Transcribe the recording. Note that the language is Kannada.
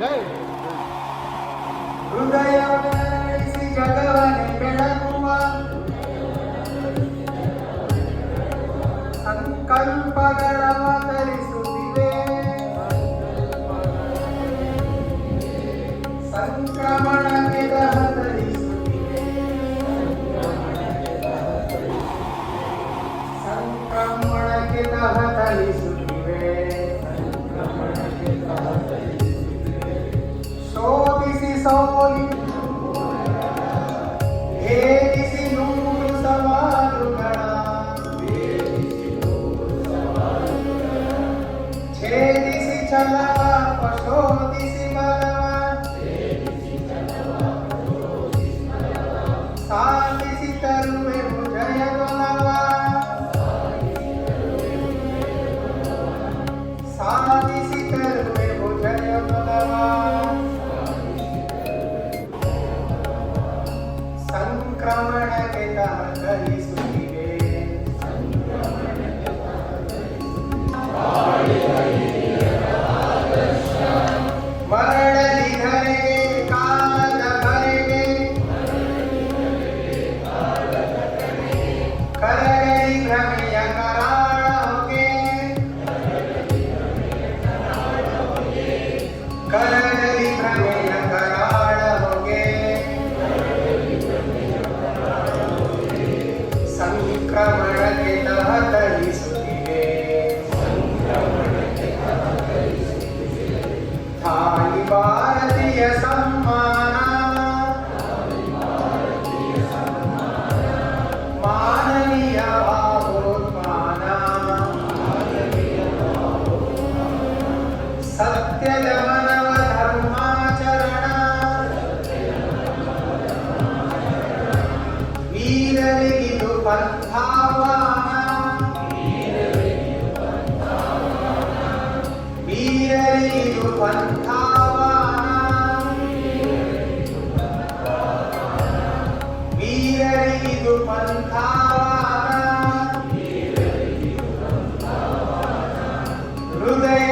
ಜೈ ಹೃದಯವೆನಿಸಿ ಜಗವನೆ ಬೆಳಗುವ ಸಂಕಲ್ಪಗಳವತರಿಸುತ್ತಿವೆ. ಸಂಕ್ರಮಣಕ್ಕೆ ದಹತರಿಸುತ್ತಿವೆ. ಸಂಕ್ರಮಣಕ್ಕೆ ದಹತರಿಸುತ್ತಿವೆ. ಶೋಧಿಸಿ ಸೋಲಿ ಏರಿಸಿ ನೂರು ಸವಾಲುಗಳ ಛೇದಿಸಿ ಛಲವ ಪ್ರಶೋಧಿಸಿ ಬಲವ ಸಾಧಿಸಿ ತರುವೆವು ಜಯದೊಲವ. ಸಾಧಿಸಿ ತರುವೆವು ಜಯದೊಲವ. ಸಂಕ್ರಮಣಕ್ಕೆ ದಹತರಿಸುತ್ತಿವೆ. ಮರಳಲಿ ಧರೆಗೆ ಕಾಲದ ಬರೆಗೆ ಕರಗಲಿ ಭ್ರಮೆಯ ಕರಾಳ ಹೊಗೆ. ಕರಗಲಿ ಭ್ರಮೆಯ ಕರಾಳ ಹೊಗೆ. ಸಂಕ್ರಮಣಕ್ಕೆ ದಹತರಿಸುತ್ತಿವೆ. ತಾಯಿ ಭಾರತೀಯ ಸಮ್ಮಾನ ಮಾನವೀಯ ಭಾವೋತ್ಮಾನ ಸತ್ಯದ ಮನವ ಧರ್ಮಾಚರಣ ವೀರರಿಗಿದು ಪಂಥಾವಾನ. ವೀರರಿಗಿದು ಪಂಥಾವಾನ. ವೀರರಿಗಿದು ಪಂಥಾವಾನ. ಹೃದಯ